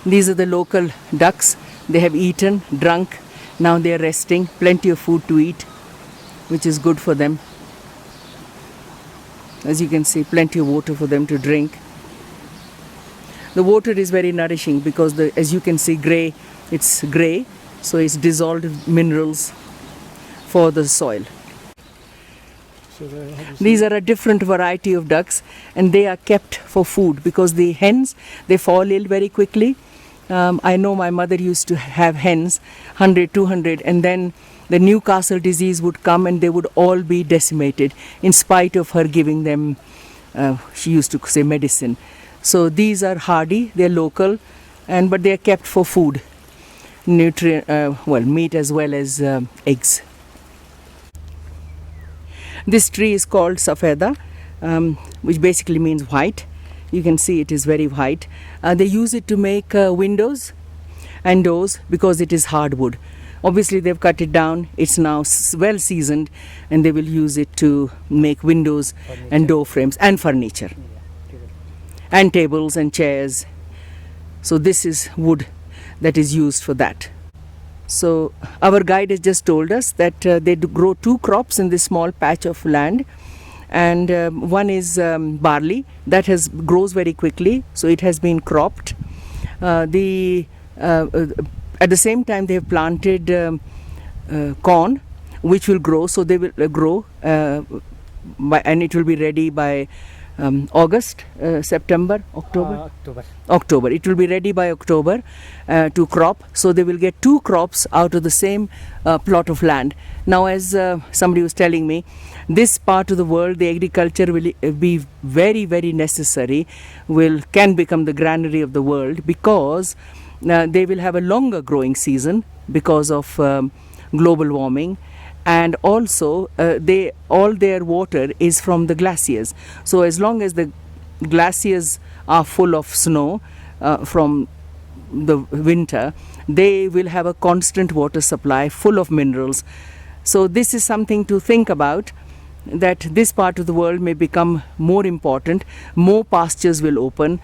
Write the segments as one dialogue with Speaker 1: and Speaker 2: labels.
Speaker 1: These are the local ducks. They have eaten, drunk. Now they are resting. Plenty of food to eat, which is good for them. As you can see, plenty of water for them to drink. The water is very nourishing because, as you can see, it's grey, so it's dissolved minerals for the soil. These are a different variety of ducks, and they are kept for food because the hens, they fall ill very quickly. I know my mother used to have hens, 100, 200, and then the Newcastle disease would come and they would all be decimated in spite of her giving them, she used to say, medicine. So these are hardy, they're local, but they are kept for food, meat as well as eggs. This tree is called Safeda, which basically means white. You can see it is very white. They use it to make windows and doors because it is hardwood. Obviously they've cut it down, it's now well seasoned, and they will use it to make windows and door frames and furniture. And tables and chairs. So this is wood that is used for that. So our guide has just told us that they grow 2 crops in this small patch of land, and one is barley that grows very quickly, so it has been cropped. At the same time they have planted corn, which will grow, so they will grow and it will be ready by August, September, October? October. It will be ready by October to crop. So they will get 2 crops out of the same plot of land. Now, as somebody was telling me, this part of the world, the agriculture will be very, very necessary, can become the granary of the world, because they will have a longer growing season because of global warming. And also all their water is from the glaciers. So as long as the glaciers are full of snow from the winter, they will have a constant water supply full of minerals. So this is something to think about, that this part of the world may become more important. More pastures will open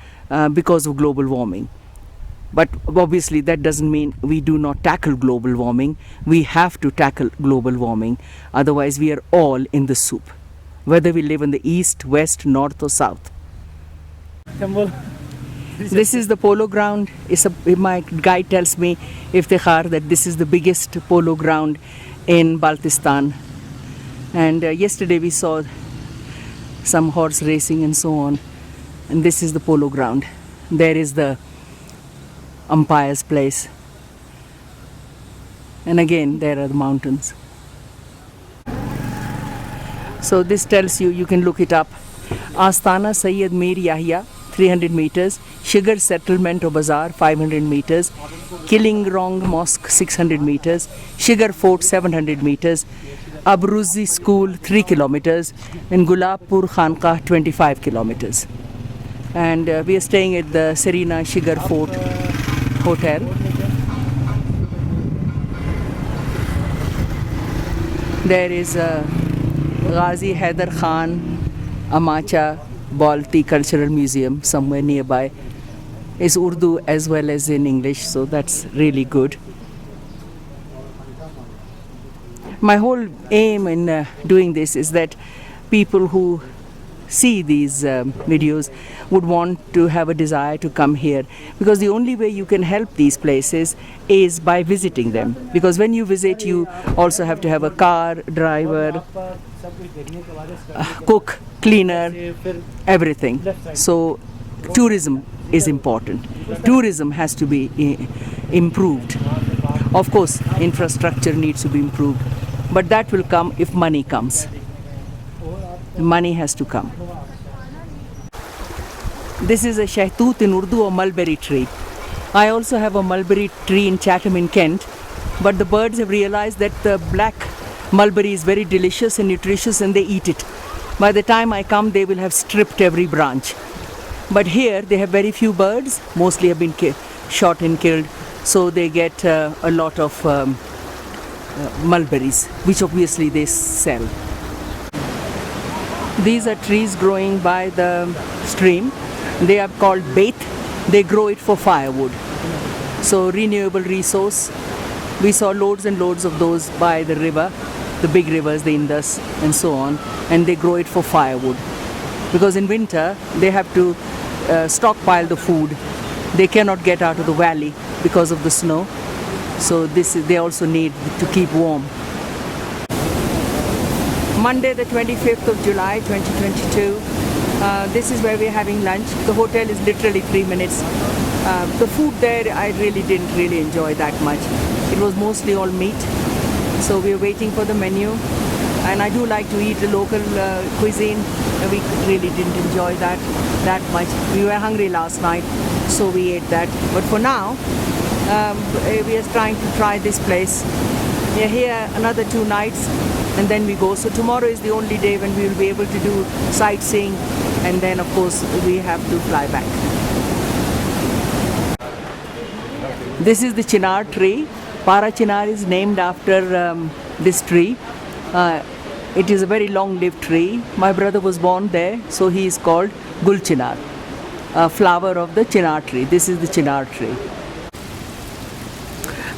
Speaker 1: because of global warming. But obviously that doesn't mean we do not tackle global warming. We have to tackle global warming. Otherwise we are all in the soup, whether we live in the east, west, north or south. This is the polo ground. My guide tells me, Iftikhar, that this is the biggest polo ground in Baltistan. And yesterday we saw some horse racing and so on. And this is the polo ground. There is the umpire's place, and again there are the mountains. So this tells you can look it up. Astana Sayyid Mir Yahya, 300 meters. Shigar Settlement or Bazaar, 500 meters. Killingrong Mosque, 600 meters. Shigar Fort, 700 meters. Abruzi School, 3 kilometers. And Gulabpur Khanqah, 25 kilometers. And we are staying at the Serena Shigar Fort Hotel. There is Ghazi Haider Khan Amacha Balti Cultural Museum somewhere nearby. It's Urdu as well as in English, so that's really good. My whole aim in doing this is that people who see these videos would want to have a desire to come here, because the only way you can help these places is by visiting them, because when you visit you also have to have a car, driver, cook, cleaner, everything. So tourism is important. Tourism has to be improved. Of course infrastructure needs to be improved, but that will come if money comes. Money has to come. This is a shahtut in Urdu, or mulberry tree. I also have a mulberry tree in Chatham in Kent, but the birds have realized that the black mulberry is very delicious and nutritious and they eat it. By the time I come, they will have stripped every branch. But here they have very few birds, mostly have been shot and killed, so they get a lot of mulberries, which obviously they sell. These are trees growing by the stream. They are called bait. They grow it for firewood. So renewable resource. We saw loads and loads of those by the river, the big rivers, the Indus and so on, and they grow it for firewood. Because in winter they have to stockpile the food. They cannot get out of the valley because of the snow. So they also need to keep warm. Monday the 25th of July 2022. This is where we're having lunch. The hotel is literally 3 minutes. The food there I didn't really enjoy that much. It was mostly all meat. So we're waiting for the menu. And I do like to eat the local cuisine. We really didn't enjoy that much. We were hungry last night, so we ate that. But for now, we are trying to try this place. We are here another 2 nights and then we go. So tomorrow is the only day when we will be able to do sightseeing, and then of course we have to fly back. This is the chinar tree. Para chinar is named after this tree. It is a very long-lived tree. My brother was born there, so he is called Gul Chinar, a flower of the chinar tree. This is the chinar tree.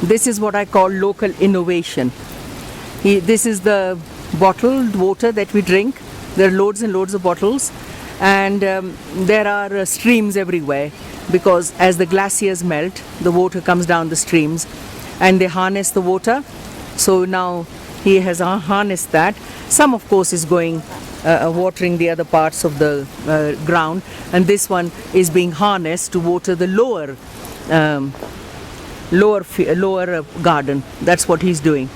Speaker 1: This is what I call local innovation. This is the bottled water that we drink. There are loads and loads of bottles, and there are streams everywhere, because as the glaciers melt, the water comes down the streams and they harness the water. So now he has harnessed that. Some of course is going watering the other parts of the ground, and this one is being harnessed to water the lower garden. That's what he's doing.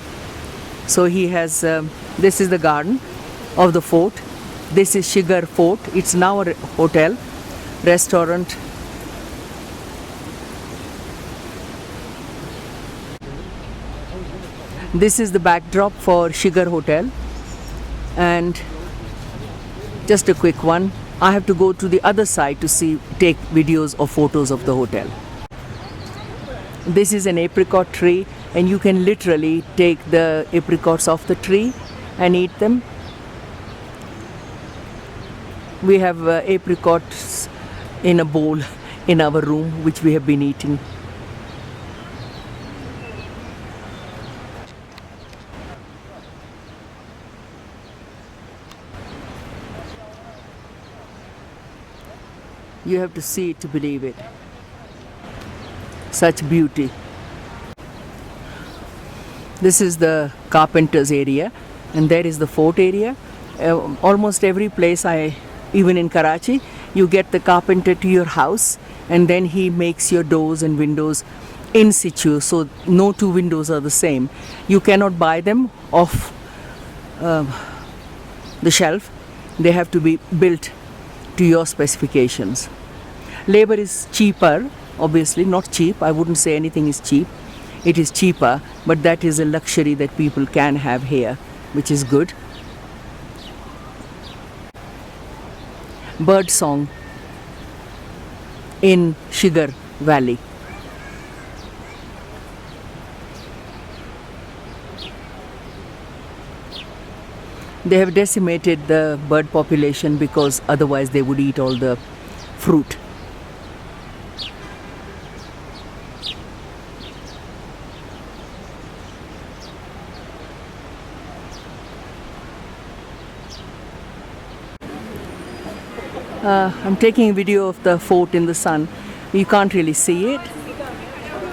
Speaker 1: So he has this is the garden of the fort. This is Shigar Fort. It's now a hotel, restaurant. This is the backdrop for Shigar Hotel. And just a quick one, I have to go to the other side to take videos or photos of the hotel. This is an apricot tree, and you can literally take the apricots off the tree and eat them. We have apricots in a bowl in our room, which we have been eating. You have to see it to believe it. Such beauty. This is the carpenter's area, and there is the fort area. Almost every place, even in Karachi, you get the carpenter to your house, and then he makes your doors and windows in situ, so no two windows are the same. You cannot buy them off the shelf. They have to be built to your specifications. Labor is cheaper, obviously, not cheap. I wouldn't say anything is cheap. It is cheaper, but that is a luxury that people can have here, which is good. Bird song in Shigar Valley. They have decimated the bird population because otherwise they would eat all the fruit. I'm taking a video of the fort in the sun. You can't really see it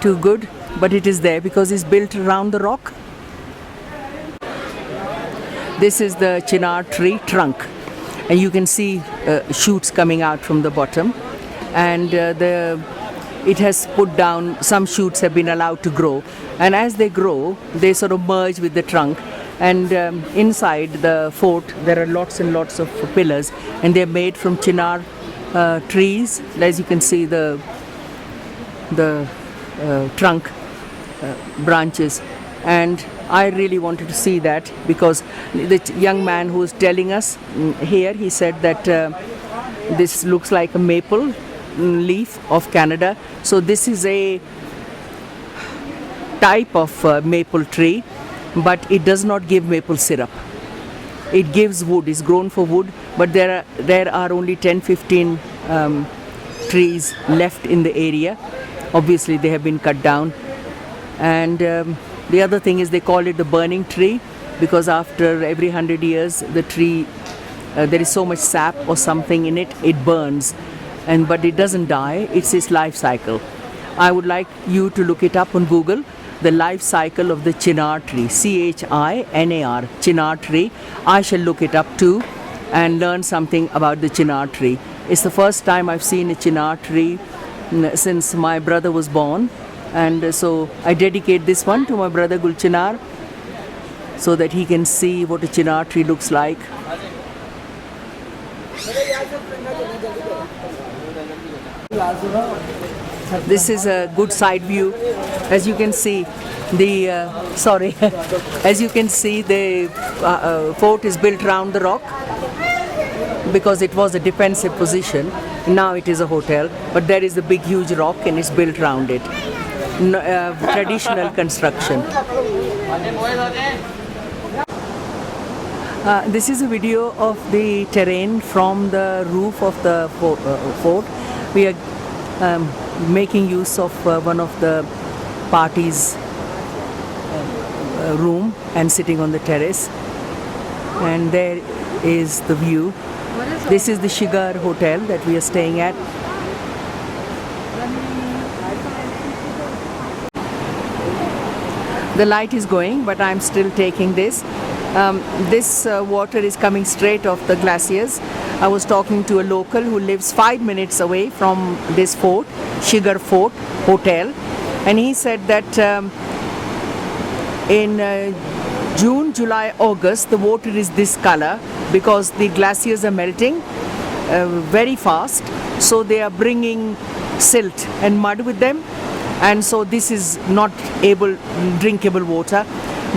Speaker 1: too good, but it is there because it's built around the rock. This is the chinar tree trunk, and you can see shoots coming out from the bottom, and it has put down, some shoots have been allowed to grow, and as they grow they sort of merge with the trunk, and inside the fort there are lots and lots of pillars, and they're made from chinar trees. As you can see, the trunk branches, and I really wanted to see that because the young man who was telling us here, he said that this looks like a maple leaf of Canada. So this is a type of maple tree, but it does not give maple syrup. It gives wood, it's grown for wood, but there are only 10-15 trees left in the area, obviously they have been cut down. And the other thing is they call it the burning tree, because after every 100 years the tree, there is so much sap or something in it, it burns. But it doesn't die, it's its life cycle. I would like you to look it up on Google, the life cycle of the chinar tree, Chinar, chinar tree. I shall look it up too and learn something about the chinar tree. It's the first time I've seen a chinar tree since my brother was born, and so I dedicate this one to my brother Gulchinar so that he can see what a chinar tree looks like. This is a good side view. As you can see, the as you can see, the fort is built around the rock because it was a defensive position. Now it is a hotel, but there is a big huge rock and it's built around it. Traditional construction. This is a video of the terrain from the roof of the fort. We are making use of one of the party's room and sitting on the terrace, and there is the view. This is the Shigar hotel that we are staying at. The light is going, but I'm still taking this. This water is coming straight off the glaciers. I was talking to a local who lives 5 minutes away from this fort, Shigar Fort Hotel, and he said that in June, July, August, the water is this color because the glaciers are melting very fast, so they are bringing silt and mud with them, and so this is not drinkable water.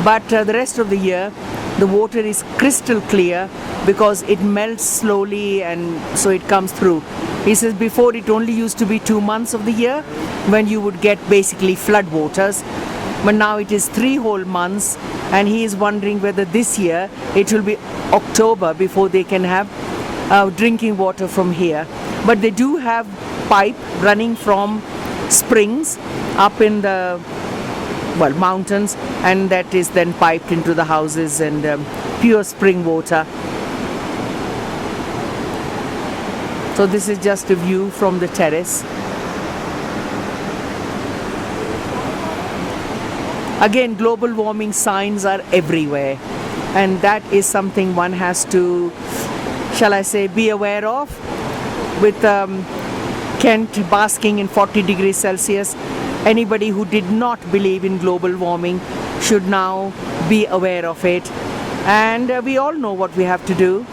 Speaker 1: But the rest of the year the water is crystal clear because it melts slowly and so it comes through. He says before it only used to be 2 months of the year when you would get basically flood waters, but now it is 3 whole months, and he is wondering whether this year it will be October before they can have drinking water from here. But they do have pipe running from springs up in the mountains, and that is then piped into the houses and pure spring water. So this is just a view from the terrace. Again, global warming signs are everywhere, and that is something one has to, shall I say, be aware of. With Kent basking in 40 degrees Celsius, anybody who did not believe in global warming should now be aware of it. And we all know what we have to do.